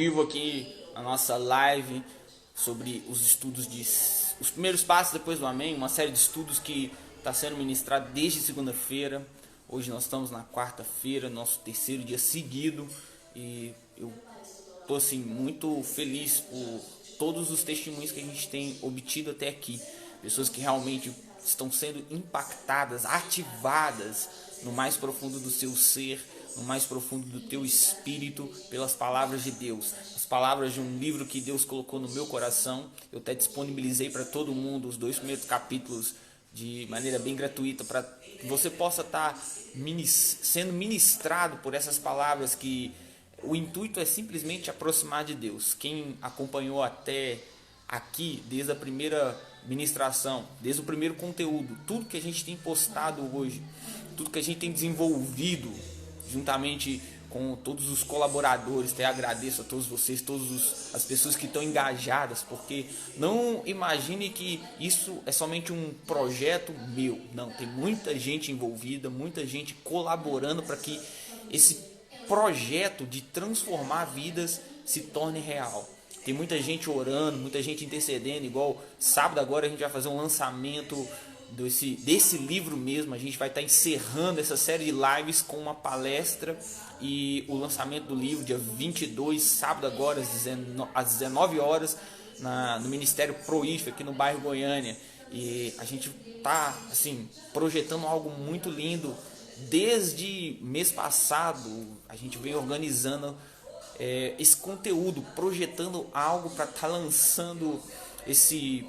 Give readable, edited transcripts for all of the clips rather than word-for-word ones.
vivo aqui a nossa live sobre os estudos os primeiros passos depois do Amém, uma série de estudos que está sendo ministrado desde segunda-feira. Hoje nós estamos na quarta-feira, nosso terceiro dia seguido, e eu estou assim muito feliz por todos os testemunhos que a gente tem obtido até aqui, pessoas que realmente estão sendo impactadas, ativadas no mais profundo do seu ser, no mais profundo do teu espírito, pelas palavras de Deus, as palavras de um livro que Deus colocou no meu coração. Eu até disponibilizei para todo mundo os 2 primeiros capítulos de maneira bem gratuita, para que você possa estar sendo ministrado por essas palavras, que o intuito é simplesmente aproximar de Deus. Quem acompanhou até aqui, desde a primeira ministração, desde o primeiro conteúdo, tudo que a gente tem postado hoje, tudo que a gente tem desenvolvido juntamente com todos os colaboradores, até agradeço a todos vocês, todas as pessoas que estão engajadas, porque não imagine que isso é somente um projeto meu, não, tem muita gente envolvida, muita gente colaborando para que esse projeto de transformar vidas se torne real. Tem muita gente orando, muita gente intercedendo, igual sábado agora a gente vai fazer um lançamento desse livro mesmo. A gente vai estar encerrando essa série de lives com uma palestra e o lançamento do livro dia 22, sábado agora às 19 horas no Ministério Proif aqui no bairro Goiânia. E a gente está assim projetando algo muito lindo. Desde mês passado a gente vem organizando esse conteúdo, projetando algo para estar lançando esse...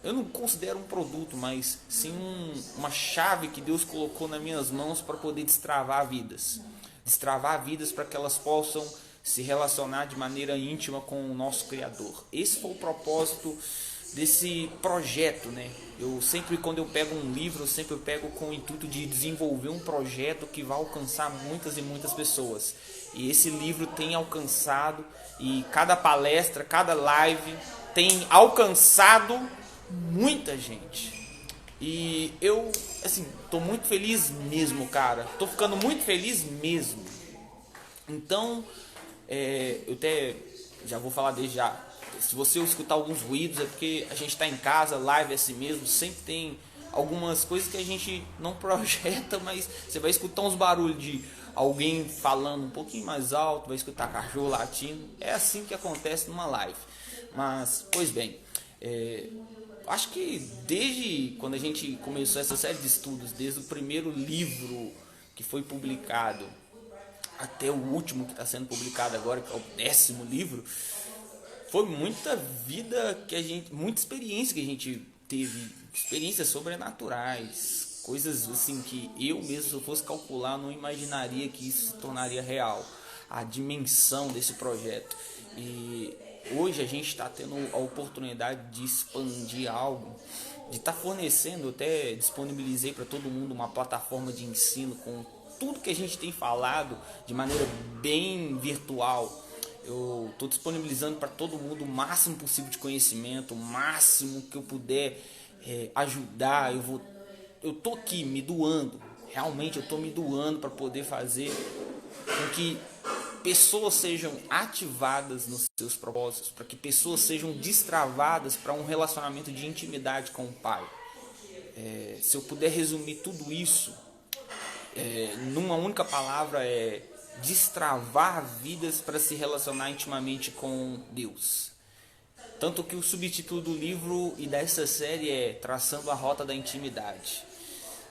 Eu não considero um produto, mas sim uma chave que Deus colocou nas minhas mãos para poder destravar vidas. Destravar vidas para que elas possam se relacionar de maneira íntima com o nosso Criador. Esse foi o propósito desse projeto, né? Quando eu pego um livro, eu sempre pego com o intuito de desenvolver um projeto que vai alcançar muitas e muitas pessoas. E esse livro tem alcançado, e cada palestra, cada live tem alcançado muita gente. E eu, assim, tô muito feliz mesmo, cara. Tô ficando muito feliz mesmo. Então, eu até já vou falar desde já. Se você escutar alguns ruídos, é porque a gente tá em casa, live é assim mesmo. Sempre tem algumas coisas que a gente não projeta, mas você vai escutar uns barulhos de alguém falando um pouquinho mais alto, vai escutar cachorro latindo. É assim que acontece numa live. Mas, pois bem, acho que desde quando a gente começou essa série de estudos, desde o primeiro livro que foi publicado até o último que está sendo publicado agora, que é o 10º livro, foi muita vida muita experiência que a gente teve, experiências sobrenaturais, coisas assim que eu mesmo, se eu fosse calcular, não imaginaria que isso se tornaria real, a dimensão desse projeto. E hoje a gente está tendo a oportunidade de expandir algo, de estar fornecendo, até disponibilizei para todo mundo uma plataforma de ensino com tudo que a gente tem falado de maneira bem virtual. Eu estou disponibilizando para todo mundo o máximo possível de conhecimento, o máximo que eu puder ajudar. Eu estou aqui me doando, realmente eu estou me doando para poder fazer com que pessoas sejam ativadas nos seus propósitos, para que pessoas sejam destravadas para um relacionamento de intimidade com o Pai. Se eu puder resumir tudo isso numa única palavra, é destravar vidas para se relacionar intimamente com Deus. Tanto que o subtítulo do livro e dessa série é Traçando a Rota da Intimidade.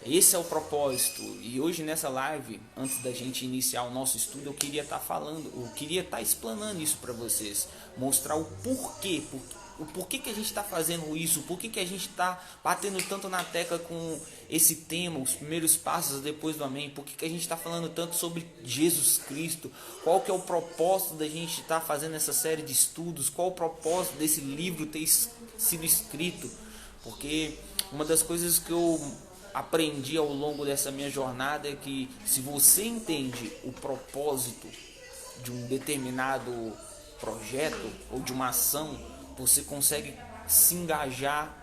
Esse é o propósito. E hoje nessa live, antes da gente iniciar o nosso estudo, eu queria estar explanando isso para vocês, mostrar o porquê que a gente está fazendo isso, por que a gente está batendo tanto na tecla com esse tema, os primeiros passos depois do Amém, por que a gente está falando tanto sobre Jesus Cristo, qual que é o propósito da gente estar fazendo essa série de estudos, qual o propósito desse livro ter sido escrito, porque uma das coisas que eu aprendi ao longo dessa minha jornada é que se você entende o propósito de um determinado projeto ou de uma ação, você consegue se engajar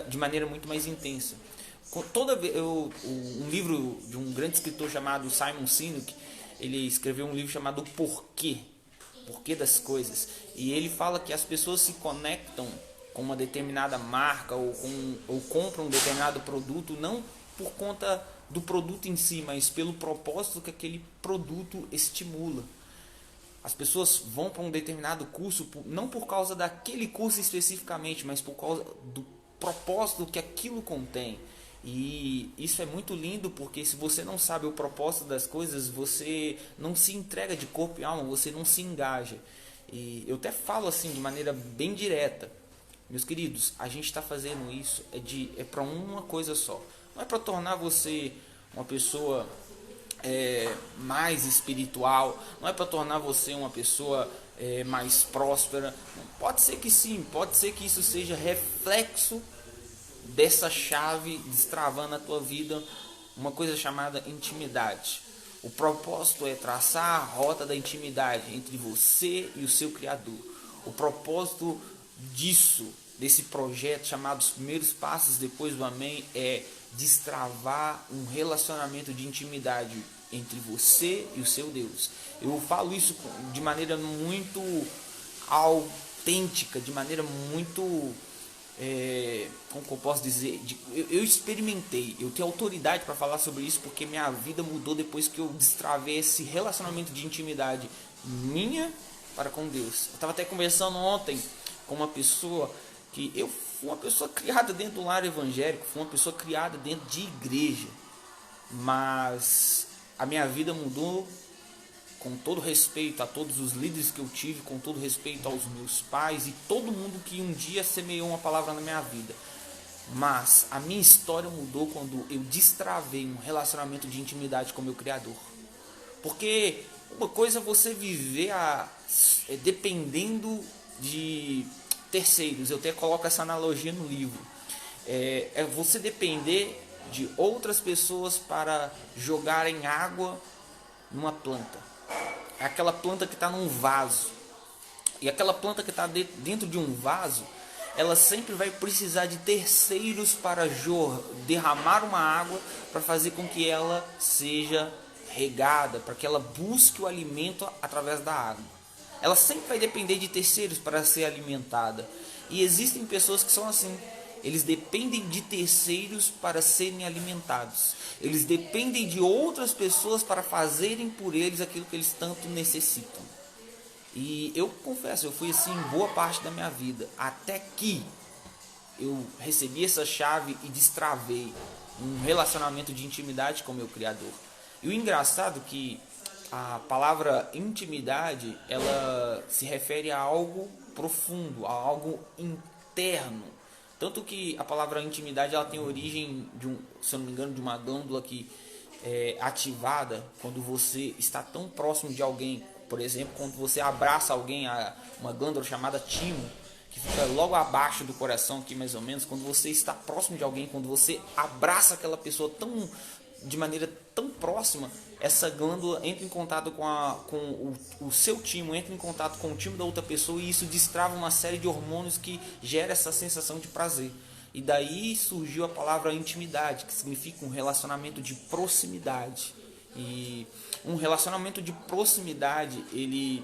de maneira muito mais intensa. Um livro de um grande escritor chamado Simon Sinek, ele escreveu um livro chamado Porquê. porquê das coisas. E ele fala que as pessoas se conectam com uma determinada marca ou compram um determinado produto não por conta do produto em si, mas pelo propósito que aquele produto estimula. As pessoas vão para um determinado curso não por causa daquele curso especificamente, mas por causa do propósito que aquilo contém. E isso é muito lindo, porque se você não sabe o propósito das coisas, você não se entrega de corpo e alma, você não se engaja. E eu até falo assim de maneira bem direta: meus queridos, a gente está fazendo isso é para uma coisa só. Não é para tornar você uma pessoa mais espiritual, não é para tornar você uma pessoa mais próspera. Pode ser que sim, pode ser que isso seja reflexo dessa chave destravando a tua vida, uma coisa chamada intimidade. O propósito é traçar a rota da intimidade entre você e o seu Criador. O propósito desse projeto chamado Os Primeiros Passos Depois do Amém, é destravar um relacionamento de intimidade entre você e o seu Deus. Eu falo isso de maneira muito autêntica, de maneira muito como que eu posso dizer, eu experimentei, eu tenho autoridade para falar sobre isso, porque minha vida mudou depois que eu destravei esse relacionamento de intimidade minha para com Deus. Eu estava até conversando ontem com uma pessoa que eu fui uma pessoa criada dentro do lar evangélico, fui uma pessoa criada dentro de igreja, mas a minha vida mudou. Com todo respeito a todos os líderes que eu tive, com todo respeito aos meus pais e todo mundo que um dia semeou uma palavra na minha vida. Mas a minha história mudou quando eu destravei um relacionamento de intimidade com o meu Criador. Porque uma coisa é você viver dependendo de terceiros. Eu até coloco essa analogia no livro. É você depender de outras pessoas para jogarem água numa planta. É aquela planta que está num vaso. E aquela planta que está dentro de um vaso, ela sempre vai precisar de terceiros para derramar uma água, para fazer com que ela seja regada, para que ela busque o alimento através da água. Ela sempre vai depender de terceiros para ser alimentada. E existem pessoas que são assim. Eles dependem de terceiros para serem alimentados. Eles dependem de outras pessoas para fazerem por eles aquilo que eles tanto necessitam. E eu confesso, eu fui assim boa parte da minha vida, até que eu recebi essa chave e destravei um relacionamento de intimidade com o meu Criador. E o engraçado é que a palavra intimidade, ela se refere a algo profundo, a algo interno. Tanto que a palavra intimidade, ela tem origem se eu não me engano, de uma glândula que é ativada quando você está tão próximo de alguém. Por exemplo, quando você abraça alguém, uma glândula chamada timo, que fica logo abaixo do coração aqui mais ou menos. Quando você está próximo de alguém, quando você abraça aquela pessoa de maneira tão próxima, essa glândula entra em contato com o seu timo, entra em contato com o timo da outra pessoa, e isso destrava uma série de hormônios que gera essa sensação de prazer. E daí surgiu a palavra intimidade, que significa um relacionamento de proximidade. E um relacionamento de proximidade, ele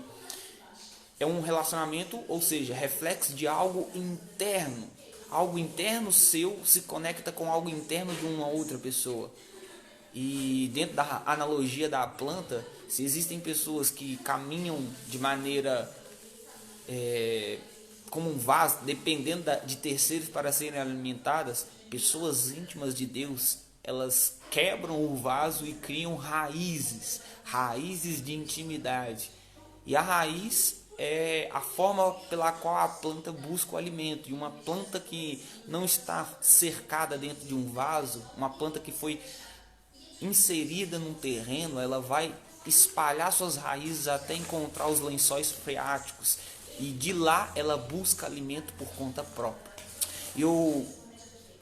é um relacionamento, ou seja, reflexo de algo interno. Algo interno seu se conecta com algo interno de uma outra pessoa. E dentro da analogia da planta, se existem pessoas que caminham de maneira como um vaso, dependendo de terceiros para serem alimentadas, pessoas íntimas de Deus, elas quebram o vaso e criam raízes de intimidade. E a raiz é a forma pela qual a planta busca o alimento. E uma planta que não está cercada dentro de um vaso, uma planta que foi inserida num terreno, ela vai espalhar suas raízes até encontrar os lençóis freáticos, e de lá ela busca alimento por conta própria. Eu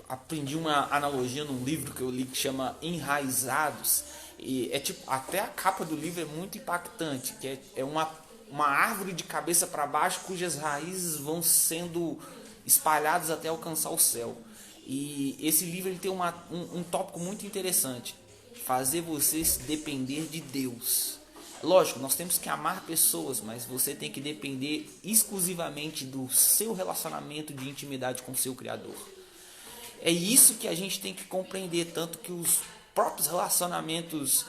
aprendi uma analogia num livro que eu li que chama Enraizados, e até a capa do livro é muito impactante, que é uma árvore de cabeça para baixo cujas raízes vão sendo espalhadas até alcançar o céu. E esse livro ele tem um tópico muito interessante: fazer você depender de Deus. Lógico, nós temos que amar pessoas, mas você tem que depender exclusivamente do seu relacionamento de intimidade com o seu Criador. É isso que a gente tem que compreender, tanto que os próprios relacionamentos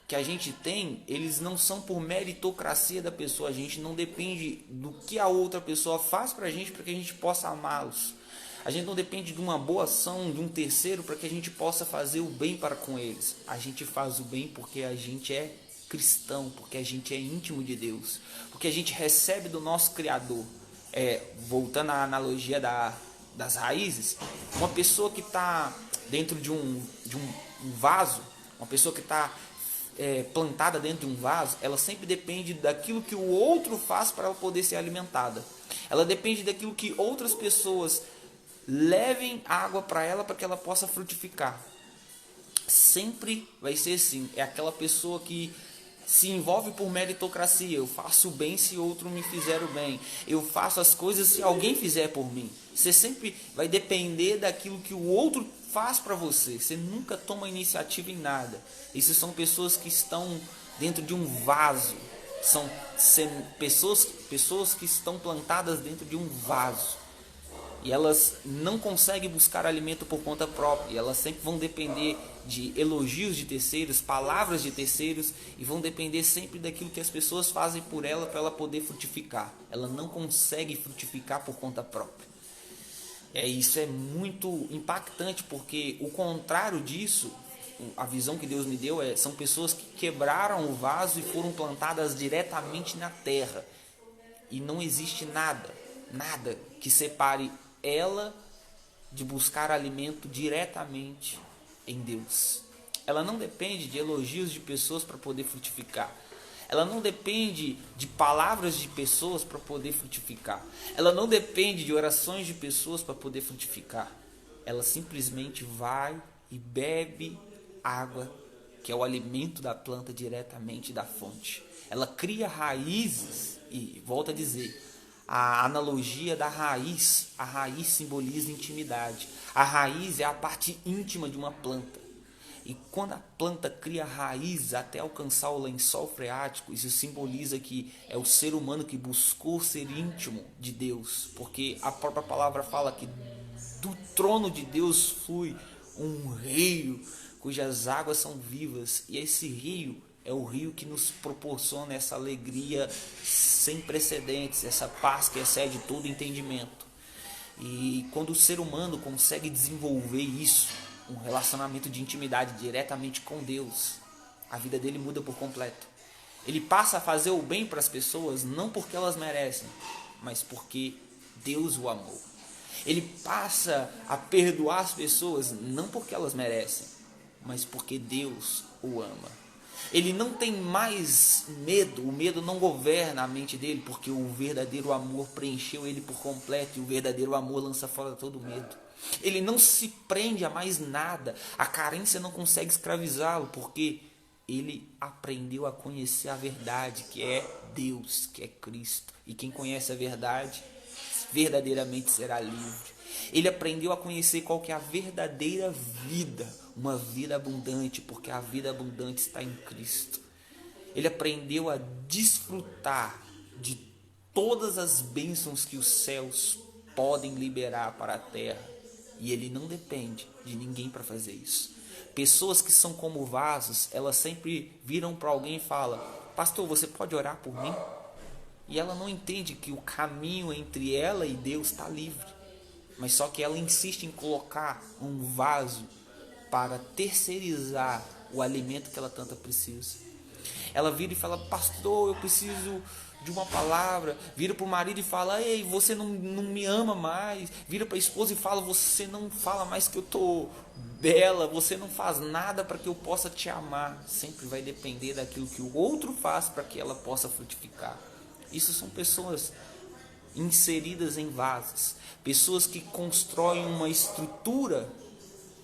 que a gente tem, eles não são por meritocracia da pessoa, a gente não depende do que a outra pessoa faz pra gente para que a gente possa amá-los. A gente não depende de uma boa ação de um terceiro para que a gente possa fazer o bem para com eles. A gente faz o bem porque a gente é cristão, porque a gente é íntimo de Deus, porque a gente recebe do nosso Criador. Voltando à analogia das raízes, uma pessoa que está dentro de um vaso, uma pessoa que está plantada dentro de um vaso, ela sempre depende daquilo que o outro faz para ela poder ser alimentada. Ela depende daquilo que outras pessoas levem água para ela para que ela possa frutificar. Sempre vai ser assim. É aquela pessoa que se envolve por meritocracia. Eu faço o bem se outro me fizer o bem. Eu faço as coisas se alguém fizer por mim. Você sempre vai depender daquilo que o outro faz para você. Você nunca toma iniciativa em nada. Essas são pessoas que estão dentro de um vaso. São pessoas que estão plantadas dentro de um vaso. E elas não conseguem buscar alimento por conta própria. E elas sempre vão depender de elogios de terceiros, palavras de terceiros. E vão depender sempre daquilo que as pessoas fazem por ela para ela poder frutificar. Ela não consegue frutificar por conta própria. Isso é muito impactante, porque o contrário disso, a visão que Deus me deu são pessoas que quebraram o vaso e foram plantadas diretamente na terra. E não existe nada que separe ela de buscar alimento diretamente em Deus. Ela não depende de elogios de pessoas para poder frutificar. Ela não depende de palavras de pessoas para poder frutificar. Ela não depende de orações de pessoas para poder frutificar. Ela simplesmente vai e bebe água, que é o alimento da planta, diretamente da fonte. Ela cria raízes e, volto a dizer, a analogia da raiz. A raiz simboliza intimidade. A raiz é a parte íntima de uma planta. E quando a planta cria raiz até alcançar o lençol freático, isso simboliza que é o ser humano que buscou ser íntimo de Deus. Porque a própria palavra fala que do trono de Deus flui um rio cujas águas são vivas. E esse rio é o rio que nos proporciona essa alegria sem precedentes, essa paz que excede todo entendimento. E quando o ser humano consegue desenvolver isso, um relacionamento de intimidade diretamente com Deus, a vida dele muda por completo. Ele passa a fazer o bem para as pessoas não porque elas merecem, mas porque Deus o amou. Ele passa a perdoar as pessoas não porque elas merecem, mas porque Deus o ama. Ele não tem mais medo, o medo não governa a mente dele, porque o verdadeiro amor preencheu ele por completo, e o verdadeiro amor lança fora todo medo. Ele não se prende a mais nada, a carência não consegue escravizá-lo, porque ele aprendeu a conhecer a verdade, que é Deus, que é Cristo. E quem conhece a verdade, verdadeiramente será livre. Ele aprendeu a conhecer qual que é a verdadeira vida, uma vida abundante, porque a vida abundante está em Cristo. Ele aprendeu a desfrutar de todas as bênçãos que os céus podem liberar para a terra. E ele não depende de ninguém para fazer isso. Pessoas que são como vasos, elas sempre viram para alguém e falam: pastor, você pode orar por mim? E ela não entende que o caminho entre ela e Deus está livre. Mas só que ela insiste em colocar um vaso para terceirizar o alimento que ela tanto precisa. Ela vira e fala: pastor, eu preciso de uma palavra. Vira para o marido e fala: ei, você não me ama mais. Vira para a esposa e fala: você não fala mais que eu estou bela. Você não faz nada para que eu possa te amar. Sempre vai depender daquilo que o outro faz para que ela possa frutificar. Isso são pessoas inseridas em vasos. Pessoas que constroem uma estrutura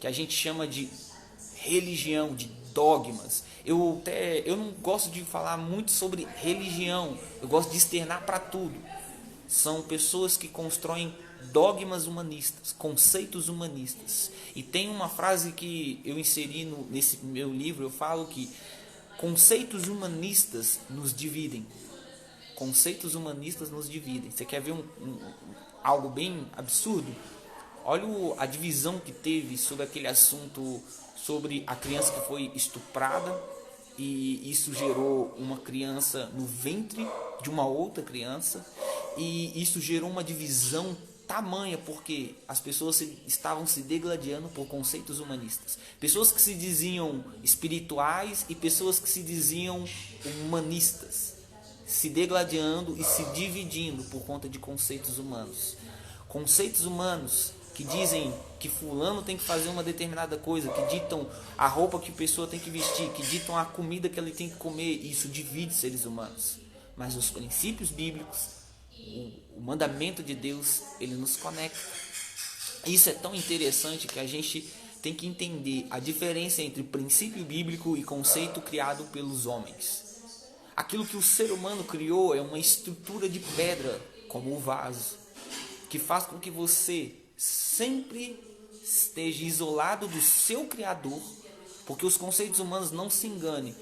que a gente chama de religião, de dogmas. Eu não gosto de falar muito sobre religião, eu gosto de externar para tudo. São pessoas que constroem dogmas humanistas, conceitos humanistas. E tem uma frase que eu inseri nesse meu livro, eu falo que Conceitos humanistas nos dividem. Conceitos humanistas nos dividem. Você quer ver algo bem absurdo? Olha a divisão que teve sobre aquele assunto, sobre a criança que foi estuprada, e isso gerou uma criança no ventre de uma outra criança, e isso gerou uma divisão tamanha, porque as pessoas estavam se degladiando por conceitos humanistas. Pessoas que se diziam espirituais e pessoas que se diziam humanistas, se degladiando e se dividindo por conta de conceitos humanos. Conceitos humanos que dizem que fulano tem que fazer uma determinada coisa, que ditam a roupa que a pessoa tem que vestir, que ditam a comida que ele tem que comer, e isso divide seres humanos. Mas os princípios bíblicos, o mandamento de Deus, ele nos conecta. Isso é tão interessante que a gente tem que entender a diferença entre princípio bíblico e conceito criado pelos homens. Aquilo que o ser humano criou é uma estrutura de pedra, como o vaso, que faz com que você sempre esteja isolado do seu Criador, porque os conceitos humanos, não se engane,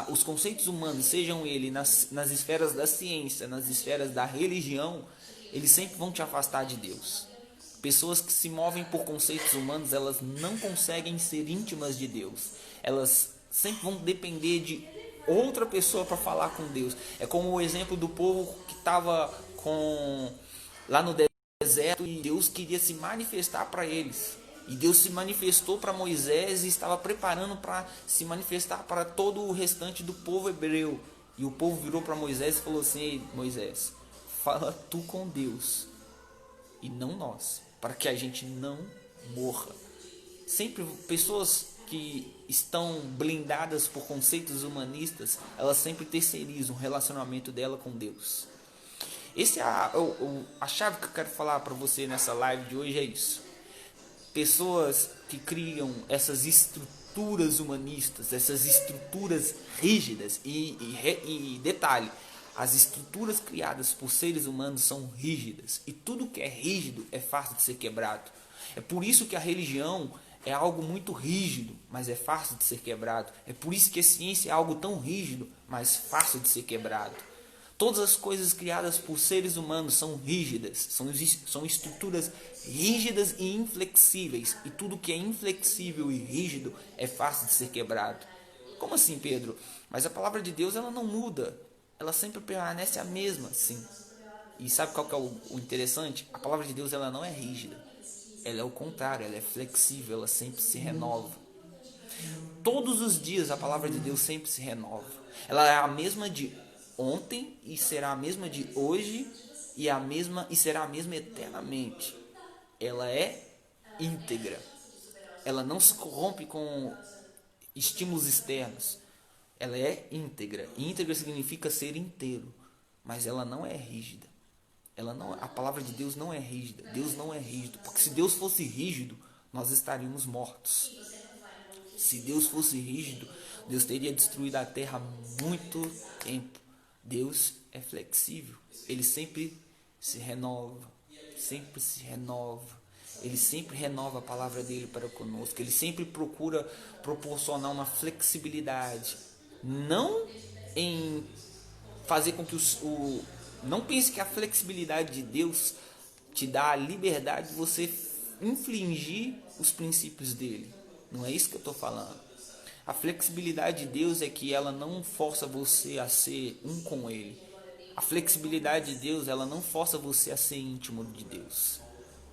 os conceitos humanos, sejam eles nas esferas da ciência, nas esferas da religião, eles sempre vão te afastar de Deus. Pessoas que se movem por conceitos humanos, elas não conseguem ser íntimas de Deus. Elas sempre vão depender de outra pessoa para falar com Deus. É como o exemplo do povo que estava lá no deserto e Deus queria se manifestar para eles. E Deus se manifestou para Moisés e estava preparando para se manifestar para todo o restante do povo hebreu. E o povo virou para Moisés e falou assim: Ei, Moisés, fala tu com Deus e não nós, para que a gente não morra. Sempre pessoas que estão blindadas por conceitos humanistas, elas sempre terceirizam o relacionamento dela com Deus. Esse é a chave que eu quero falar para você nessa live de hoje, é isso. Pessoas que criam essas estruturas humanistas, essas estruturas rígidas, e detalhe, as estruturas criadas por seres humanos são rígidas, e tudo que é rígido é fácil de ser quebrado. É por isso que a religião é algo muito rígido, mas é fácil de ser quebrado. É por isso que a ciência é algo tão rígido, mas fácil de ser quebrado. Todas as coisas criadas por seres humanos são rígidas, são estruturas rígidas e inflexíveis. E tudo que é inflexível e rígido é fácil de ser quebrado. Como assim, Pedro? Mas a palavra de Deus, ela não muda. Ela sempre permanece a mesma, sim. E sabe qual que é o interessante? A palavra de Deus, ela não é rígida. Ela é o contrário, ela é flexível, ela sempre se renova. Todos os dias a palavra de Deus sempre se renova. Ela é a mesma de ontem e será a mesma de hoje e será a mesma eternamente. Ela é íntegra. Ela não se corrompe com estímulos externos. Ela é íntegra. Íntegra significa ser inteiro, mas ela não é rígida. A palavra de Deus não é rígida. Deus não é rígido, porque se Deus fosse rígido, nós estaríamos mortos. Se Deus fosse rígido, Deus teria destruído a terra há muito tempo. Deus é flexível. Ele sempre se renova. Sempre se renova. Ele sempre renova a palavra dele para conosco. Ele sempre procura proporcionar uma flexibilidade. Não em fazer com que não pense que a flexibilidade de Deus te dá a liberdade de você infringir os princípios dele. Não é isso que eu estou falando. A flexibilidade de Deus é que ela não força você a ser um com ele. A flexibilidade de Deus, ela não força você a ser íntimo de Deus.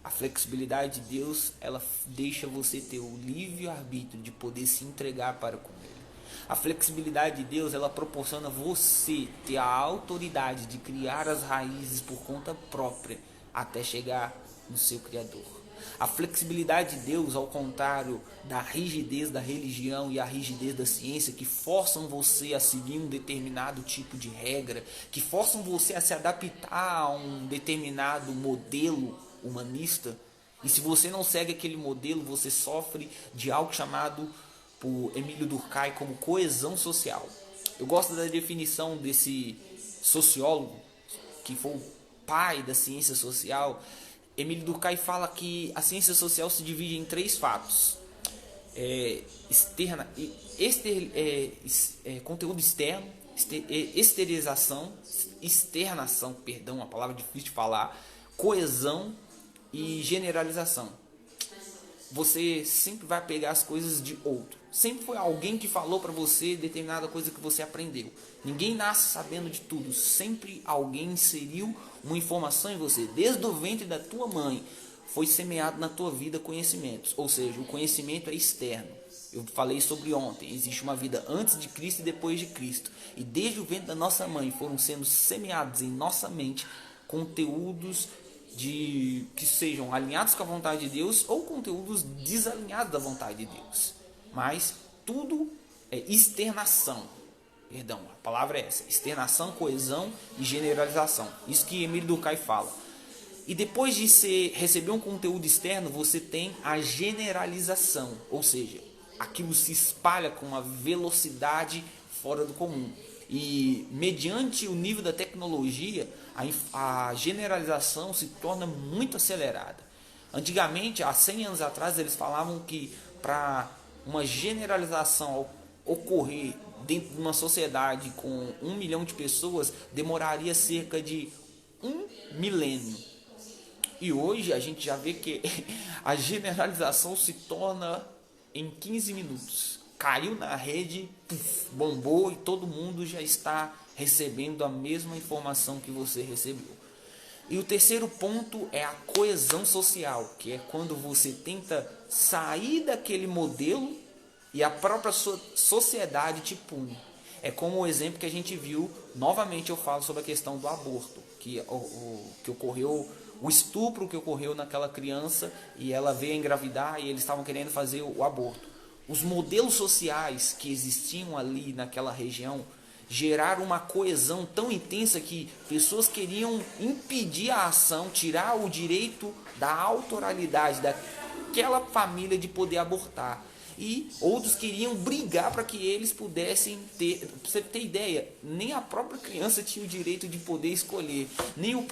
A flexibilidade de Deus, ela deixa você ter o livre-arbítrio de poder se entregar para com ele. A flexibilidade de Deus, ela proporciona você ter a autoridade de criar as raízes por conta própria até chegar no seu Criador. A flexibilidade de Deus, ao contrário da rigidez da religião e a rigidez da ciência, que forçam você a seguir um determinado tipo de regra, que forçam você a se adaptar a um determinado modelo humanista, e se você não segue aquele modelo, você sofre de algo chamado por Emílio Durkheim como coesão social. Eu gosto da definição desse sociólogo, que foi o pai da ciência social. Emílio Durkheim fala que a ciência social se divide em 3 fatos. conteúdo externo, externização, externação, perdão, uma palavra difícil de falar, coesão e generalização. Você sempre vai pegar as coisas de outro. Sempre foi alguém que falou para você determinada coisa que você aprendeu. Ninguém nasce sabendo de tudo. Sempre alguém inseriu uma informação em você. Desde o ventre da tua mãe foi semeado na tua vida conhecimentos. Ou seja, o conhecimento é externo. Eu falei sobre ontem. Existe uma vida antes de Cristo e depois de Cristo. E desde o ventre da nossa mãe foram sendo semeados em nossa mente conteúdos que sejam alinhados com a vontade de Deus ou conteúdos desalinhados da vontade de Deus. Mas tudo é externação. Perdão, a palavra é essa. Externação, coesão e generalização. Isso que Emílio Durkheim fala. E depois de receber um conteúdo externo, você tem a generalização. Ou seja, aquilo se espalha com uma velocidade fora do comum. E mediante o nível da tecnologia, a generalização se torna muito acelerada. Antigamente, há 100 anos atrás, eles falavam que para uma generalização ocorrer dentro de uma sociedade com 1 milhão de pessoas, demoraria cerca de 1 milênio. E hoje a gente já vê que a generalização se torna em 15 minutos. Caiu na rede, bombou e todo mundo já está recebendo a mesma informação que você recebeu. E o terceiro ponto é a coesão social, que é quando você tenta sair daquele modelo e a própria sociedade te pune. É como o exemplo que a gente viu, novamente eu falo sobre a questão do aborto, que ocorreu, o estupro que ocorreu naquela criança e ela veio a engravidar e eles estavam querendo fazer o aborto. Os modelos sociais que existiam ali naquela região geraram uma coesão tão intensa que pessoas queriam impedir a ação, tirar o direito da autoralidade daquela família de poder abortar. E outros queriam brigar para que eles pudessem ter. Pra você ter ideia, nem a própria criança tinha o direito de poder escolher, nem os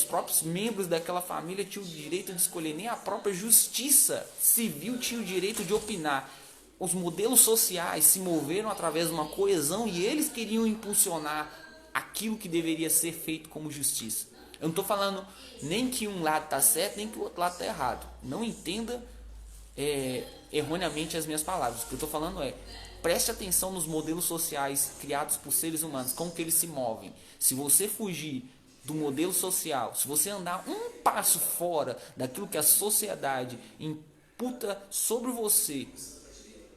próprios membros daquela família tinham o direito de escolher, nem a própria justiça civil tinha o direito de opinar. Os modelos sociais se moveram através de uma coesão e eles queriam impulsionar aquilo que deveria ser feito como justiça. Eu não estou falando nem que um lado está certo, nem que o outro lado está errado. Não entenda erroneamente as minhas palavras. O que eu estou falando é: preste atenção nos modelos sociais criados por seres humanos, como que eles se movem. Se você fugir do modelo social, se você andar um passo fora daquilo que a sociedade imputa sobre você,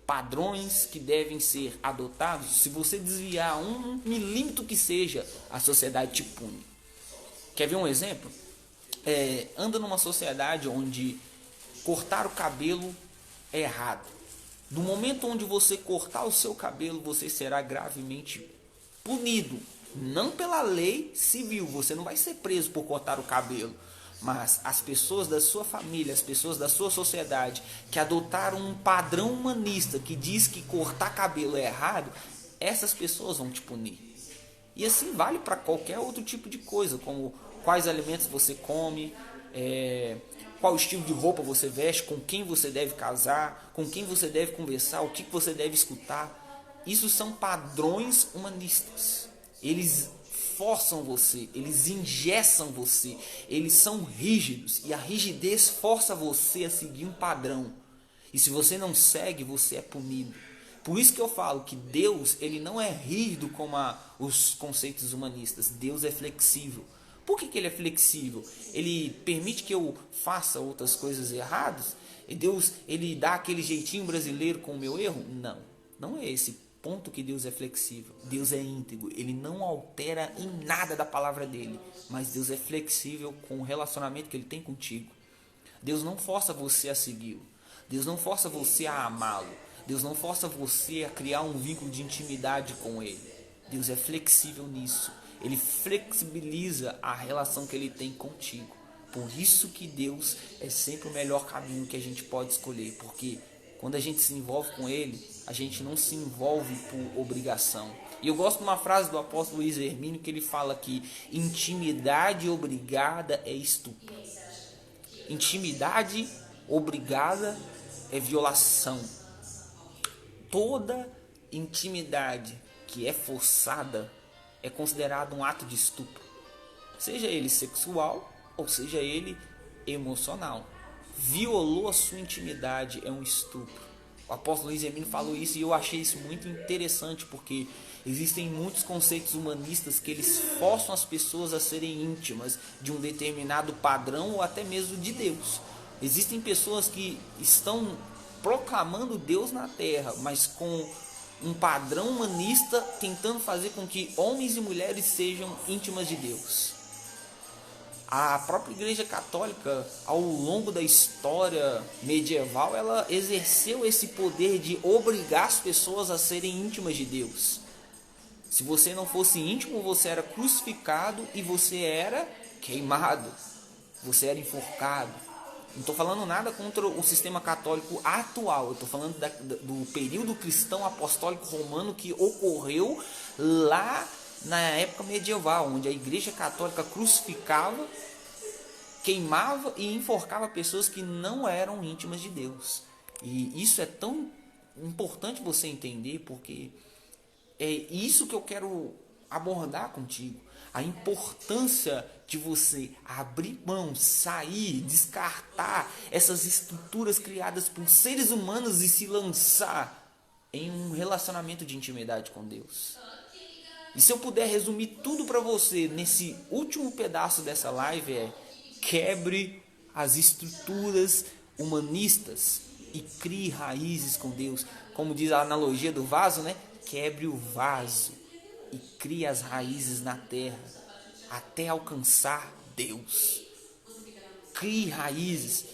padrões que devem ser adotados, se você desviar 1 milímetro que seja, a sociedade te pune. Quer ver um exemplo? Anda numa sociedade onde cortar o cabelo é errado. No momento onde você cortar o seu cabelo, você será gravemente punido. Não pela lei civil, você não vai ser preso por cortar o cabelo. Mas as pessoas da sua família, as pessoas da sua sociedade que adotaram um padrão humanista que diz que cortar cabelo é errado, essas pessoas vão te punir. E assim vale para qualquer outro tipo de coisa, como quais alimentos você come, qual estilo de roupa você veste, com quem você deve casar, com quem você deve conversar, o que você deve escutar. Isso são padrões humanistas. Eles forçam você, eles engessam você, eles são rígidos e a rigidez força você a seguir um padrão. E se você não segue, você é punido. Por isso que eu falo que Deus, ele não é rígido como os conceitos humanistas. Deus é flexível. Por que ele é flexível? Ele permite que eu faça outras coisas erradas? E Deus, ele dá aquele jeitinho brasileiro com o meu erro? Não, não é esse ponto que Deus é flexível. Deus é íntegro, ele não altera em nada da palavra dele, mas Deus é flexível com o relacionamento que ele tem contigo. Deus não força você a segui-lo, Deus não força você a amá-lo, Deus não força você a criar um vínculo de intimidade com ele. Deus é flexível nisso, ele flexibiliza a relação que ele tem contigo. Por isso que Deus é sempre o melhor caminho que a gente pode escolher, porque quando a gente se envolve com ele, a gente não se envolve por obrigação. E eu gosto de uma frase do apóstolo Luiz Hermínio que ele fala que intimidade obrigada é estupro. Intimidade obrigada é violação. Toda intimidade que é forçada é considerada um ato de estupro, seja ele sexual ou seja ele emocional. Violou a sua intimidade é um estupro. O apóstolo Luiz Hermínio falou isso e eu achei isso muito interessante, porque existem muitos conceitos humanistas que eles forçam as pessoas a serem íntimas de um determinado padrão ou até mesmo de Deus. Existem pessoas que estão proclamando Deus na terra, mas com um padrão humanista tentando fazer com que homens e mulheres sejam íntimas de Deus. A própria Igreja Católica, ao longo da história medieval, ela exerceu esse poder de obrigar as pessoas a serem íntimas de Deus. Se você não fosse íntimo, você era crucificado e você era queimado, você era enforcado. Não estou falando nada contra o sistema católico atual, eu estou falando do período cristão apostólico romano que ocorreu lá na época medieval, onde a Igreja Católica crucificava, queimava e enforcava pessoas que não eram íntimas de Deus. E isso é tão importante você entender, porque é isso que eu quero abordar contigo. A importância de você abrir mão, sair, descartar essas estruturas criadas por seres humanos e se lançar em um relacionamento de intimidade com Deus. E se eu puder resumir tudo para você nesse último pedaço dessa live é: quebre as estruturas humanistas e crie raízes com Deus. Como diz a analogia do vaso, né? Quebre o vaso e crie as raízes na terra até alcançar Deus. Crie raízes.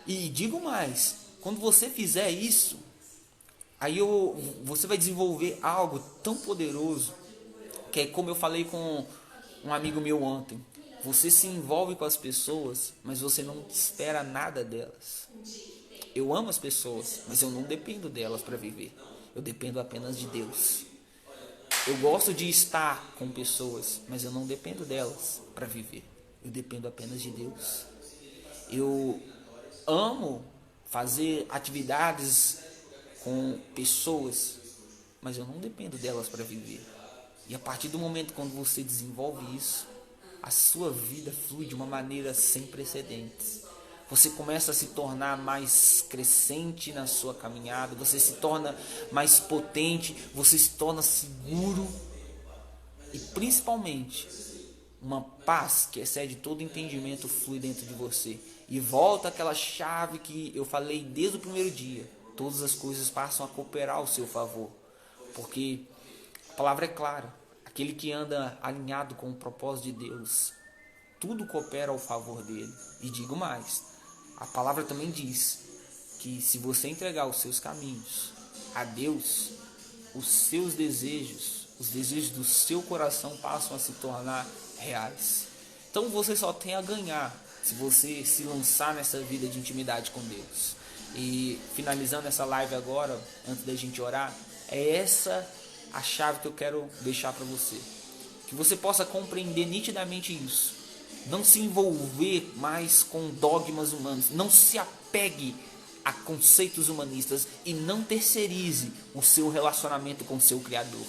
E digo mais, quando você fizer isso, aí você vai desenvolver algo tão poderoso, que é como eu falei com um amigo meu ontem. Você se envolve com as pessoas, mas você não espera nada delas. Eu amo as pessoas, mas eu não dependo delas para viver. Eu dependo apenas de Deus. Eu gosto de estar com pessoas, mas eu não dependo delas para viver. Eu dependo apenas de Deus. Eu amo fazer atividades com pessoas, mas eu não dependo delas para viver. E a partir do momento quando você desenvolve isso, a sua vida flui de uma maneira sem precedentes. Você começa a se tornar mais crescente na sua caminhada, você se torna mais potente, você se torna seguro e principalmente uma paz que excede todo entendimento flui dentro de você. E volta aquela chave que eu falei desde o primeiro dia: todas as coisas passam a cooperar ao seu favor, porque a palavra é clara: aquele que anda alinhado com o propósito de Deus, tudo coopera ao favor dele. E digo mais, a palavra também diz que se você entregar os seus caminhos a Deus, os seus desejos, os desejos do seu coração passam a se tornar reais. Então você só tem a ganhar se você se lançar nessa vida de intimidade com Deus. E finalizando essa live agora, antes da gente orar, é essa a chave que eu quero deixar para você. Que você possa compreender nitidamente isso. Não se envolver mais com dogmas humanos. Não se apegue a conceitos humanistas e não terceirize o seu relacionamento com o seu Criador.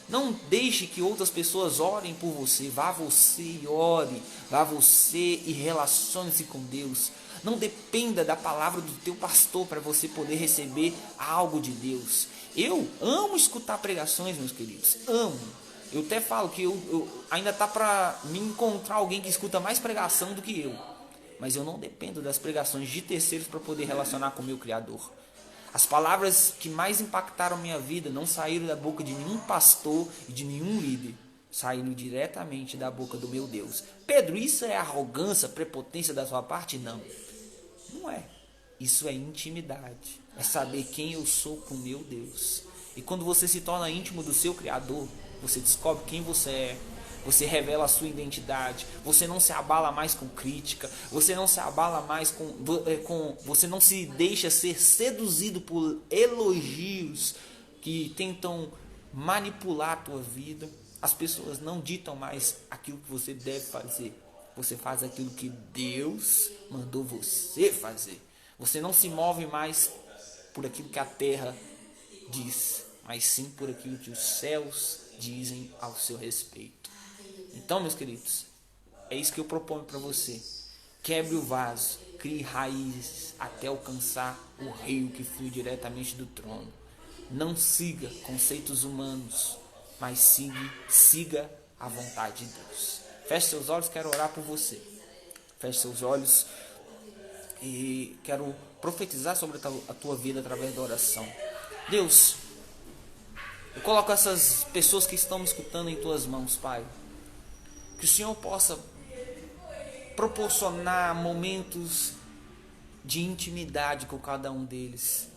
Não deixe que outras pessoas orem por você. Vá você e ore. Vá você e relacione-se com Deus. Não dependa da palavra do teu pastor para você poder receber algo de Deus. Eu amo escutar pregações, meus queridos. Amo. Eu até falo que eu ainda tá para me encontrar alguém que escuta mais pregação do que eu. Mas eu não dependo das pregações de terceiros para poder relacionar com o meu Criador. As palavras que mais impactaram minha vida não saíram da boca de nenhum pastor e de nenhum líder. Saíram diretamente da boca do meu Deus. Pedro, isso é arrogância, prepotência da sua parte? Não. Não é. Isso é intimidade. É saber quem eu sou com o meu Deus. E quando você se torna íntimo do seu Criador, você descobre quem você é. Você revela a sua identidade. Você não se abala mais com crítica. Você não se abala mais você não se deixa ser seduzido por elogios que tentam manipular a tua vida. As pessoas não ditam mais aquilo que você deve fazer. Você faz aquilo que Deus mandou você fazer. Você não se move mais por aquilo que a terra diz, mas sim por aquilo que os céus dizem ao seu respeito. Então, meus queridos, é isso que eu proponho para você. Quebre o vaso, crie raízes até alcançar o rio que flui diretamente do trono. Não siga conceitos humanos, mas siga a vontade de Deus. Feche seus olhos, quero orar por você. Feche seus olhos e quero profetizar sobre a tua vida através da oração. Deus, eu coloco essas pessoas que estão me escutando em tuas mãos, Pai. Que o Senhor possa proporcionar momentos de intimidade com cada um deles.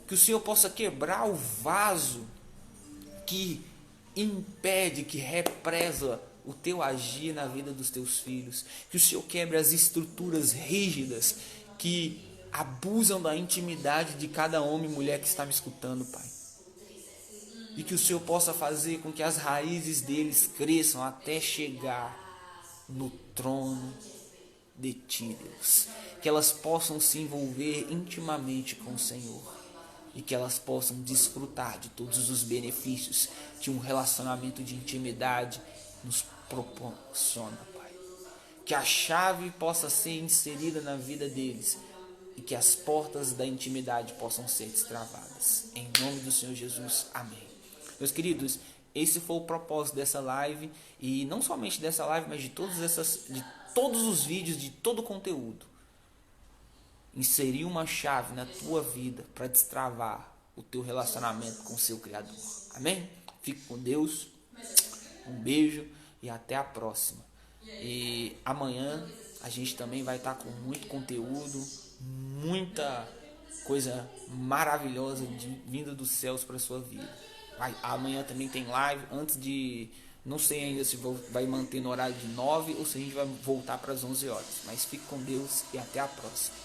Que o Senhor possa quebrar o vaso que impede, que represa o teu agir na vida dos teus filhos. Que o Senhor quebre as estruturas rígidas que abusam da intimidade de cada homem e mulher que está me escutando, Pai. E que o Senhor possa fazer com que as raízes deles cresçam até chegar no trono de ti, Deus. Que elas possam se envolver intimamente com o Senhor. E que elas possam desfrutar de todos os benefícios que um relacionamento de intimidade nos proporciona, Pai. Que a chave possa ser inserida na vida deles e que as portas da intimidade possam ser destravadas. Em nome do Senhor Jesus, amém. Meus queridos, esse foi o propósito dessa live, e não somente dessa live, mas de todos os vídeos, de todo o conteúdo. Inserir uma chave na tua vida para destravar o teu relacionamento com o seu Criador. Amém? Fique com Deus. Um beijo e até a próxima. E amanhã a gente também vai estar com muito conteúdo, muita coisa maravilhosa vinda dos céus para a sua vida. Amanhã também tem live, antes de... Não sei ainda se vai manter no horário de 9 ou se a gente vai voltar para as 11 horas. Mas fique com Deus e até a próxima.